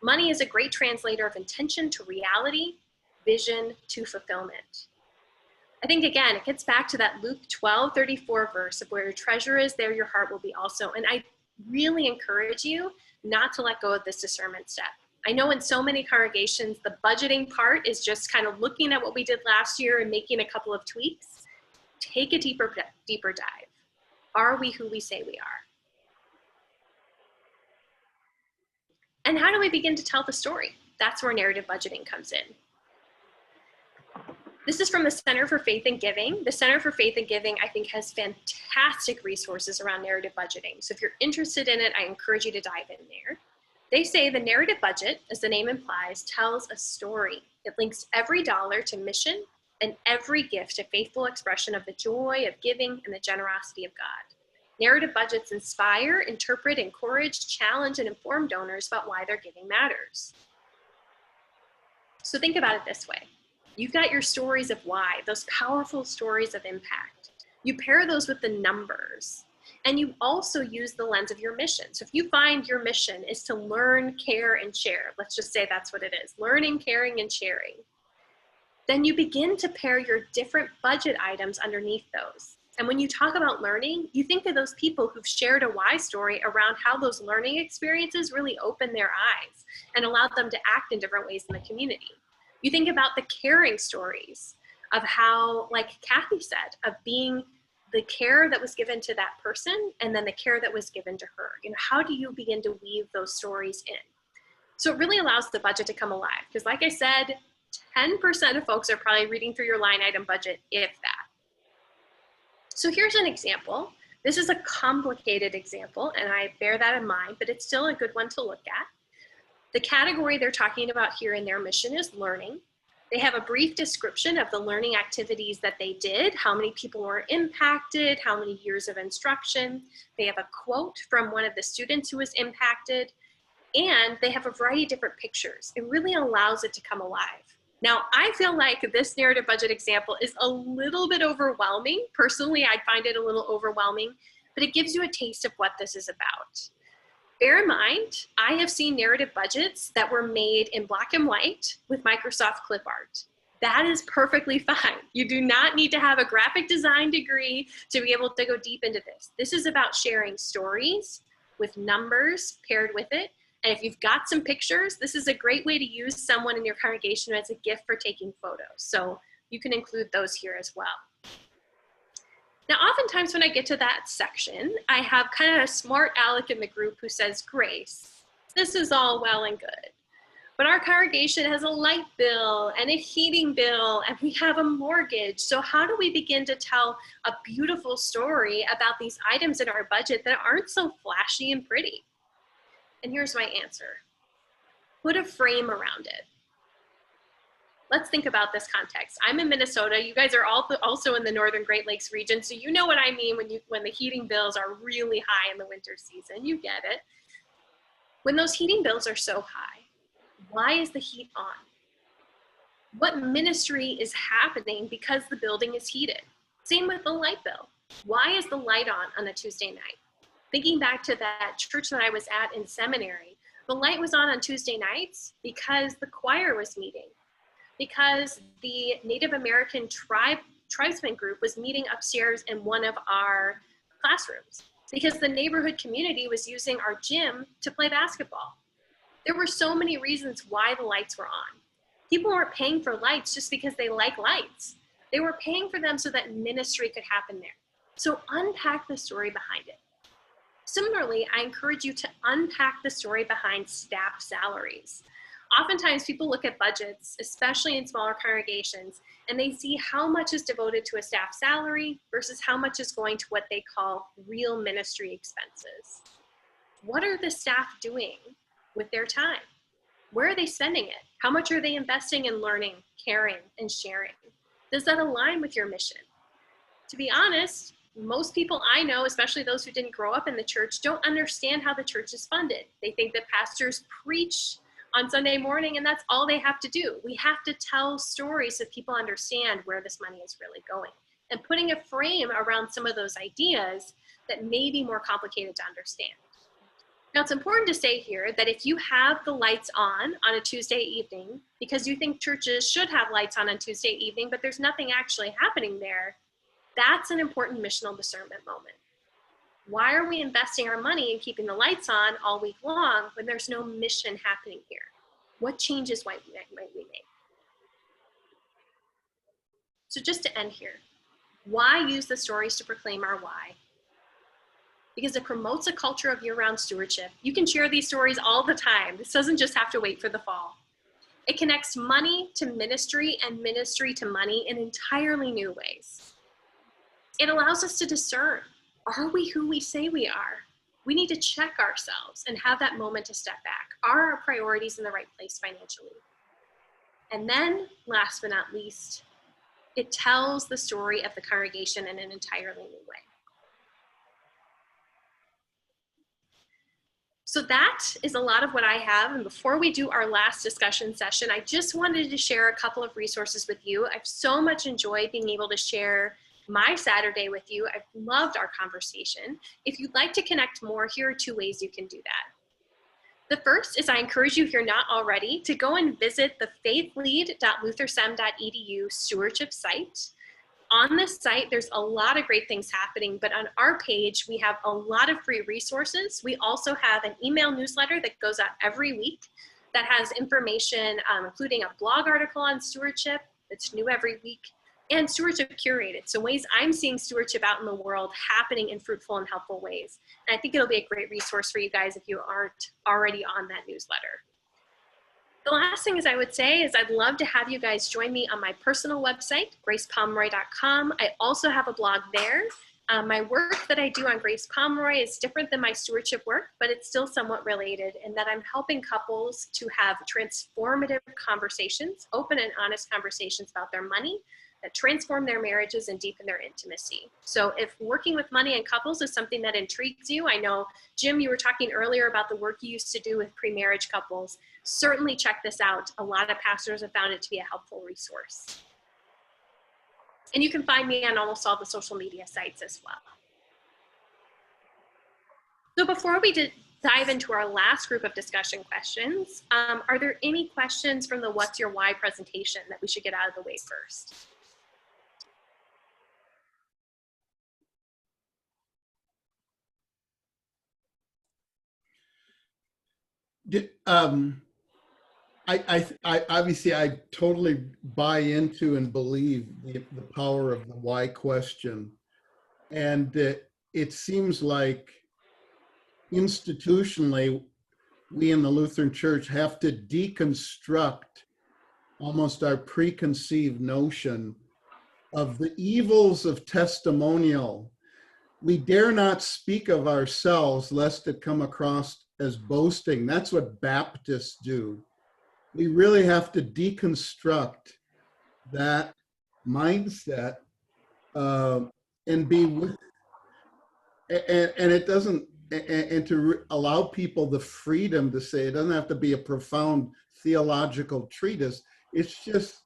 Money is a great translator of intention to reality, vision to fulfillment. I think, again, it gets back to that Luke 12:34 verse of where your treasure is, there your heart will be also. And I really encourage you not to let go of this discernment step. I know in so many congregations, the budgeting part is just kind of looking at what we did last year and making a couple of tweaks. Take a deeper dive. Are we who we say we are? And how do we begin to tell the story? That's where narrative budgeting comes in. This is from the Center for Faith and Giving. The Center for Faith and Giving, I think, has fantastic resources around narrative budgeting. So if you're interested in it, I encourage you to dive in there. They say the narrative budget, as the name implies, tells a story. It links every dollar to mission and every gift a faithful expression of the joy of giving and the generosity of God. Narrative budgets inspire, interpret, encourage, challenge, and inform donors about why their giving matters. So think about it this way. You've got your stories of why, those powerful stories of impact. You pair those with the numbers, and you also use the lens of your mission. So if you find your mission is to learn, care, and share, let's just say that's what it is, learning, caring, and sharing, then you begin to pair your different budget items underneath those. And when you talk about learning, you think of those people who've shared a why story around how those learning experiences really opened their eyes and allowed them to act in different ways in the community. You think about the caring stories of how, like Kathy said, of being the care that was given to that person and then the care that was given to her. How do you begin to weave those stories in? So it really allows the budget to come alive. Because like I said, 10% of folks are probably reading through your line item budget, if that. So here's an example. This is a complicated example, and I bear that in mind, but it's still a good one to look at. The category they're talking about here in their mission is learning. They have a brief description of the learning activities that they did, how many people were impacted, how many years of instruction. They have a quote from one of the students who was impacted, and they have a variety of different pictures. It really allows it to come alive. Now, I feel like this narrative budget example is a little bit overwhelming. Personally, I find it a little overwhelming, but it gives you a taste of what this is about. Bear in mind, I have seen narrative budgets that were made in black and white with Microsoft clip art. That is perfectly fine. You do not need to have a graphic design degree to be able to go deep into this. This is about sharing stories with numbers paired with it. And if you've got some pictures, this is a great way to use someone in your congregation as a gift for taking photos. So you can include those here as well. Now, oftentimes when I get to that section, I have kind of a smart aleck in the group who says, Grace, this is all well and good, but our congregation has a light bill and a heating bill, and we have a mortgage. So how do we begin to tell a beautiful story about these items in our budget that aren't so flashy and pretty? And here's my answer. Put a frame around it. Let's think about this context. I'm in Minnesota. You guys are also in the Northern Great Lakes region, so you know what I mean when the heating bills are really high in the winter season. You get it. When those heating bills are so high, why is the heat on? What ministry is happening because the building is heated? Same with the light bill. Why is the light on a Tuesday night? Thinking back to that church that I was at in seminary, the light was on Tuesday nights because the choir was meeting, because the Native American tribesman group was meeting upstairs in one of our classrooms, because the neighborhood community was using our gym to play basketball. There were so many reasons why the lights were on. People weren't paying for lights just because they like lights. They were paying for them so that ministry could happen there. So unpack the story behind it. Similarly, I encourage you to unpack the story behind staff salaries. Oftentimes people look at budgets, especially in smaller congregations, and they see how much is devoted to a staff salary versus how much is going to what they call real ministry expenses. What are the staff doing with their time? Where are they spending it? How much are they investing in learning, caring, and sharing? Does that align with your mission? To be honest, most people I know, especially those who didn't grow up in the church, don't understand how the church is funded. They think that pastors preach on Sunday morning and that's all they have to do. We have to tell stories so people understand where this money is really going, and putting a frame around some of those ideas that may be more complicated to understand. Now, it's important to say here that if you have the lights on a Tuesday evening because you think churches should have lights on Tuesday evening, but there's nothing actually happening there, that's an important missional discernment moment. Why are we investing our money in keeping the lights on all week long when there's no mission happening here? What changes might we make? So just to end here, why use the stories to proclaim our why? Because it promotes a culture of year-round stewardship. You can share these stories all the time. This doesn't just have to wait for the fall. It connects money to ministry and ministry to money in entirely new ways. It allows us to discern, are we who we say we are? We need to check ourselves and have that moment to step back. Are our priorities in the right place financially? And then, last but not least, it tells the story of the congregation in an entirely new way. So that is a lot of what I have. And before we do our last discussion session, I just wanted to share a couple of resources with you. I've so much enjoyed being able to share my Saturday with you. I've loved our conversation. If you'd like to connect more, here are two ways you can do that. The first is I encourage you, if you're not already, to go and visit the faithlead.luthersem.edu stewardship site. On this site, there's a lot of great things happening, but on our page, we have a lot of free resources. We also have an email newsletter that goes out every week that has information, including a blog article on stewardship that's new every week, and stewardship curated. So ways I'm seeing stewardship out in the world happening in fruitful and helpful ways. And I think it'll be a great resource for you guys if you aren't already on that newsletter. The last thing is I would say is I'd love to have you guys join me on my personal website, gracepomroy.com. I also have a blog there. My work that I do on Grace Pomroy is different than my stewardship work, but it's still somewhat related in that I'm helping couples to have transformative conversations, open and honest conversations about their money that transform their marriages and deepen their intimacy. So if working with money and couples is something that intrigues you, I know, Jim, you were talking earlier about the work you used to do with pre-marriage couples. Certainly check this out. A lot of pastors have found it to be a helpful resource. And you can find me on almost all the social media sites as well. So before we dive into our last group of discussion questions, are there any questions from the What's Your Why presentation that we should get out of the way first? I obviously I totally buy into and believe the power of the why question, and it seems like institutionally we in the Lutheran Church have to deconstruct almost our preconceived notion of the evils of testimonial. We dare not speak of ourselves lest it come across as boasting. That's what Baptists do. We really have to deconstruct that mindset and be with, and it doesn't, and to allow people the freedom to say, it doesn't have to be a profound theological treatise. It's just,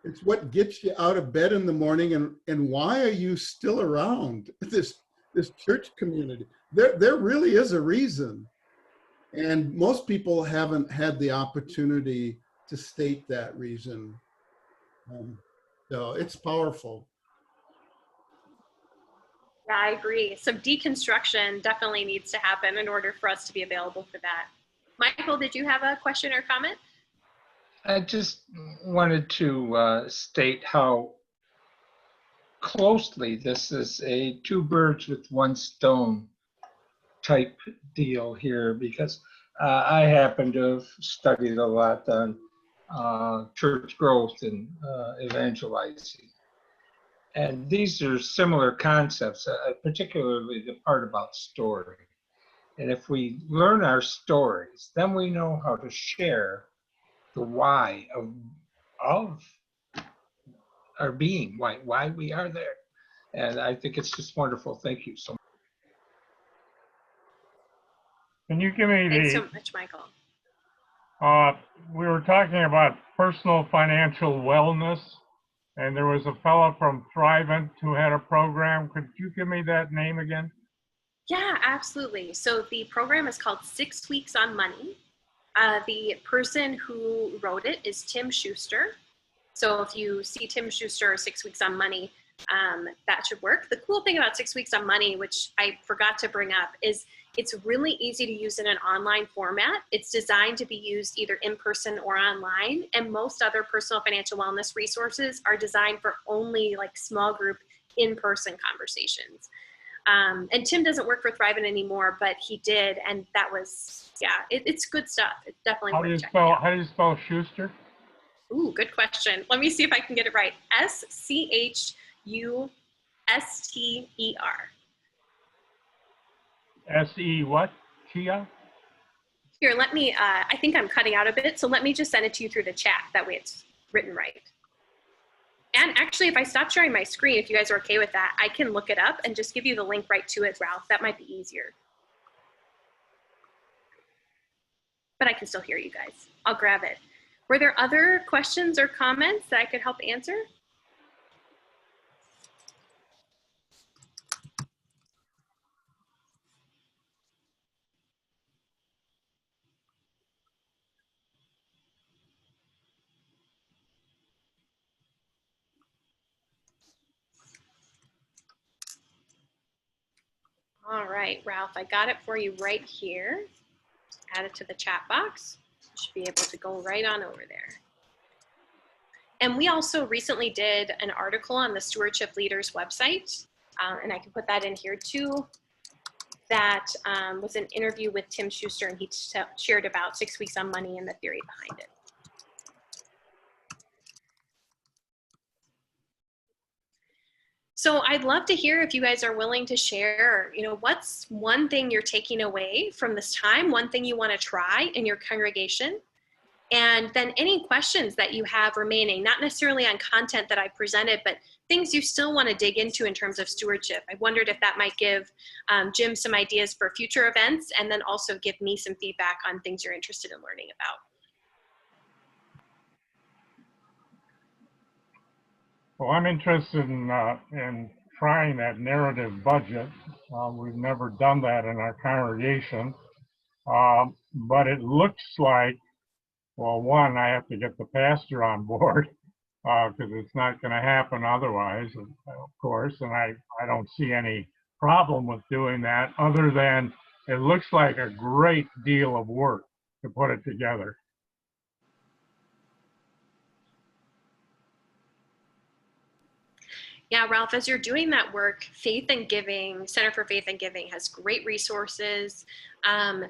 it's what gets you out of bed in the morning, and why are you still around this church community? There really is a reason. And most people haven't had the opportunity to state that reason. So it's powerful. Yeah, I agree. Some deconstruction definitely needs to happen in order for us to be available for that. Michael, did you have a question or comment? I just wanted to state how closely this is a two birds with one stone type deal here, because I happen to have studied a lot on church growth and evangelizing. And these are similar concepts, particularly the part about story. And if we learn our stories, then we know how to share the why of our being, why we are there. And I think it's just wonderful. Thank you so much. Can you give me Thanks the, so much, Michael. we were talking about personal financial wellness, and there was a fellow from Thrivent who had a program. Could you give me that name again? Yeah, absolutely. So the program is called 6 Weeks on Money. The person who wrote it is Tim Schuster. So if you see Tim Schuster 6 Weeks on Money, that should work. The cool thing about 6 Weeks on Money, which I forgot to bring up, is it's really easy to use in an online format. It's designed to be used either in person or online. And most other personal financial wellness resources are designed for only like small group in-person conversations. And Tim doesn't work for Thrivent anymore, but he did. And that was, yeah, it's good stuff. It's definitely worth checking out. How do you spell Schuster? Ooh, good question. Let me see if I can get it right. Schuster. S-E what? Chia? Here, let me, I think I'm cutting out a bit, so let me just send it to you through the chat. That way it's written right. And actually, if I stop sharing my screen, if you guys are okay with that, I can look it up and just give you the link right to it, Ralph. That might be easier. But I can still hear you guys. I'll grab it. Were there other questions or comments that I could help answer? All right, Ralph, I got it for you right here. Add it to the chat box. You should be able to go right on over there. And we also recently did an article on the Stewardship Leaders website, and I can put that in here too. That was an interview with Tim Schuster, and he shared about 6 weeks on money and the theory behind it. So I'd love to hear if you guys are willing to share, what's one thing you're taking away from this time, one thing you want to try in your congregation, and then any questions that you have remaining, not necessarily on content that I presented, but things you still want to dig into in terms of stewardship. I wondered if that might give Jim some ideas for future events, and then also give me some feedback on things you're interested in learning about. Well, I'm interested in trying that narrative budget. We've never done that in our congregation, but it looks like, well, one, I have to get the pastor on board because it's not going to happen otherwise, of course, and I don't see any problem with doing that other than it looks like a great deal of work to put it together. Yeah, Ralph, as you're doing that work, Faith and Giving, Center for Faith and Giving has great resources.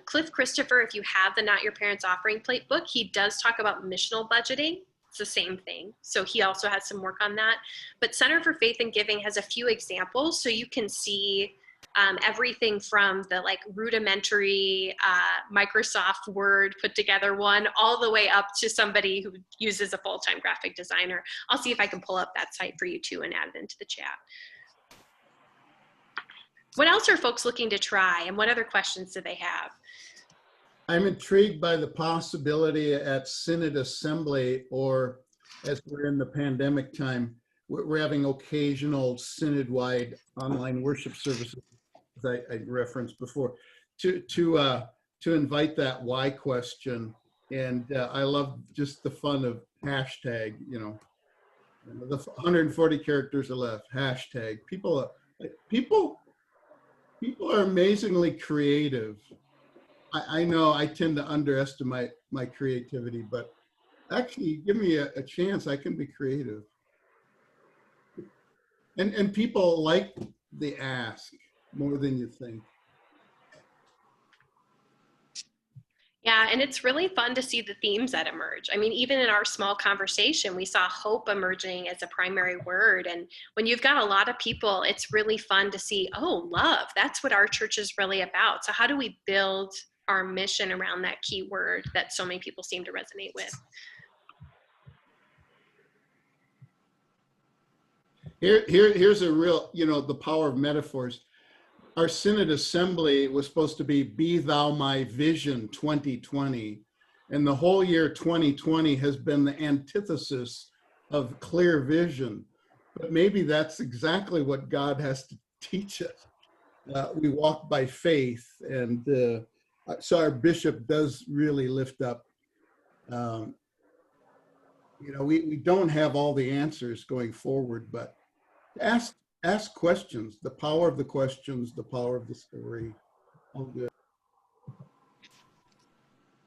Cliff Christopher, if you have the Not Your Parents Offering Plate book, he does talk about missional budgeting. It's the same thing. So he also has some work on that. But Center for Faith and Giving has a few examples so you can see everything from the rudimentary Microsoft Word put together one all the way up to somebody who uses a full-time graphic designer. I'll see if I can pull up that site for you too and add it into the chat. What else are folks looking to try, and what other questions do they have? I'm intrigued by the possibility at Synod Assembly, or as we're in the pandemic time, we're having occasional synod-wide online worship services, as I referenced before, to invite that why question. And I love just the fun of hashtag, the 140 characters are left, hashtag. People are amazingly creative. I know I tend to underestimate my creativity, but actually give me a chance, I can be creative. And people like the ask more than you think. Yeah, and it's really fun to see the themes that emerge. I mean, even in our small conversation, we saw hope emerging as a primary word. And when you've got a lot of people, it's really fun to see, oh, love, that's what our church is really about. So how do we build our mission around that key word that so many people seem to resonate with? Here's a real, the power of metaphors. Our Synod Assembly was supposed to be Thou My Vision 2020. And the whole year 2020 has been the antithesis of clear vision. But maybe that's exactly what God has to teach us. We walk by faith. And so our bishop does really lift up. We don't have all the answers going forward, but ask questions, the power of the questions, the power of the story. All good.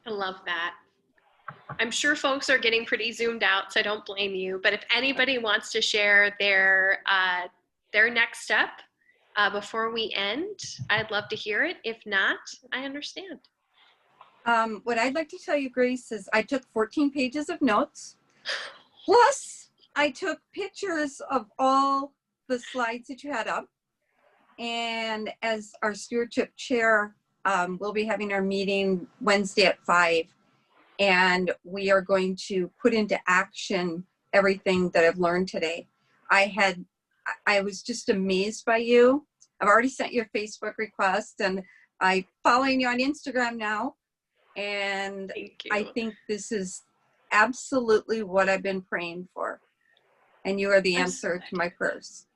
I love that. I'm sure folks are getting pretty zoomed out, so I don't blame you. But if anybody wants to share their next step before we end, I'd love to hear it. If not, I understand. What I'd like to tell you, Grace, is I took 14 pages of notes. Plus, I took pictures of all the slides that you had up. And as our stewardship chair, we'll be having our meeting Wednesday at 5. And we are going to put into action everything that I've learned today. I was just amazed by you. I've already sent you a Facebook request, and I'm following you on Instagram now. And I think this is absolutely what I've been praying for. And you are the answer to my prayers.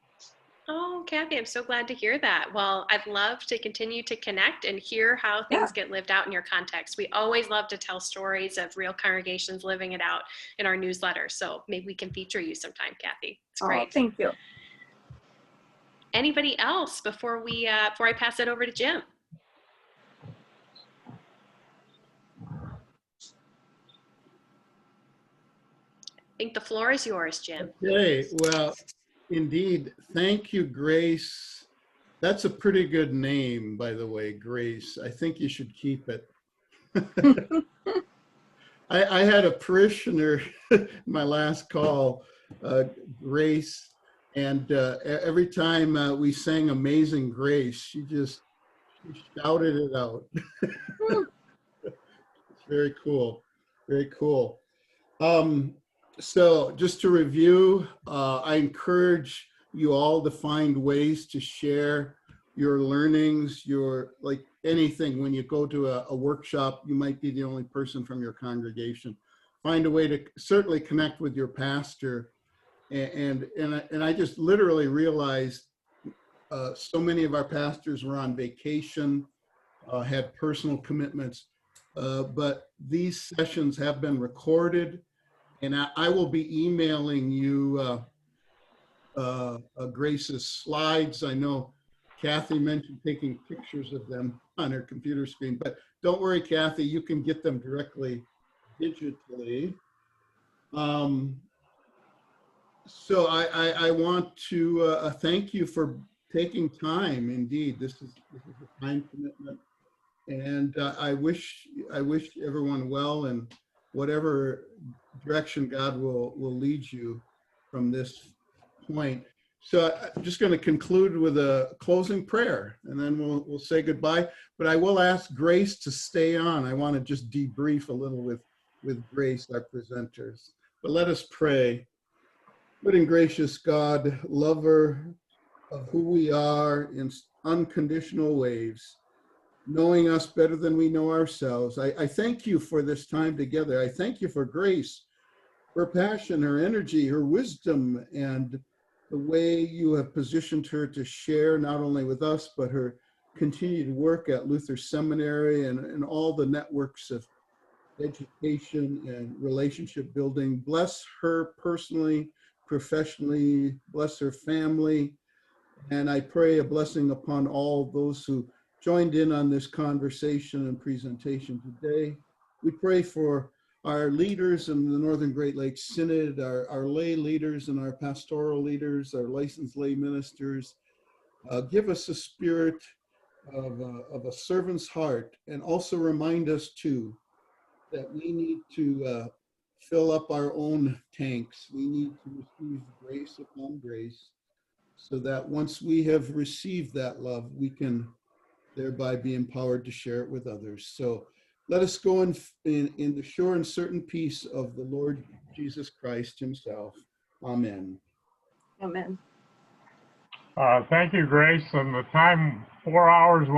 Oh, Kathy, I'm so glad to hear that. Well, I'd love to continue to connect and hear how things get lived out in your context. We always love to tell stories of real congregations living it out in our newsletter. So maybe we can feature you sometime, Kathy. It's great. Oh, thank you. Anybody else before I pass it over to Jim? I think the floor is yours, Jim. Okay, well, indeed. Thank you, Grace. That's a pretty good name, by the way, Grace. I think you should keep it. I had a parishioner, my last call, Grace, And every time we sang Amazing Grace, she shouted it out. It's very cool. Very cool. So just to review, I encourage you all to find ways to share your learnings, like anything. When you go to a workshop, you might be the only person from your congregation. Find a way to certainly connect with your pastor. And I just literally realized so many of our pastors were on vacation, had personal commitments, but these sessions have been recorded, and I will be emailing you Grace's slides. I know Kathy mentioned taking pictures of them on her computer screen, but don't worry, Kathy, you can get them directly digitally. So I want to thank you for taking time. Indeed, this is a time commitment, and I wish everyone well in whatever direction God will lead you from this point. So I'm just going to conclude with a closing prayer, and then we'll say goodbye. But I will ask Grace to stay on. I want to just debrief a little with Grace, our presenters. But let us pray. Good and gracious God, lover of who we are in unconditional ways, knowing us better than we know ourselves, I thank you for this time together. I thank you for Grace, her passion, her energy, her wisdom, and the way you have positioned her to share not only with us, but her continued work at Luther Seminary and all the networks of education and relationship building. Bless her personally, professionally, bless her family. And I pray a blessing upon all those who joined in on this conversation and presentation today. We pray for our leaders in the Northern Great Lakes Synod, our lay leaders and our pastoral leaders, our licensed lay ministers. Give us a spirit of a servant's heart, and also remind us too that we need to fill up our own tanks. We need to receive grace upon grace, so that once we have received that love, we can thereby be empowered to share it with others. So let us go in the sure and certain peace of the Lord Jesus Christ himself. Amen. Amen. Thank you, Grace. And the time, 4 hours went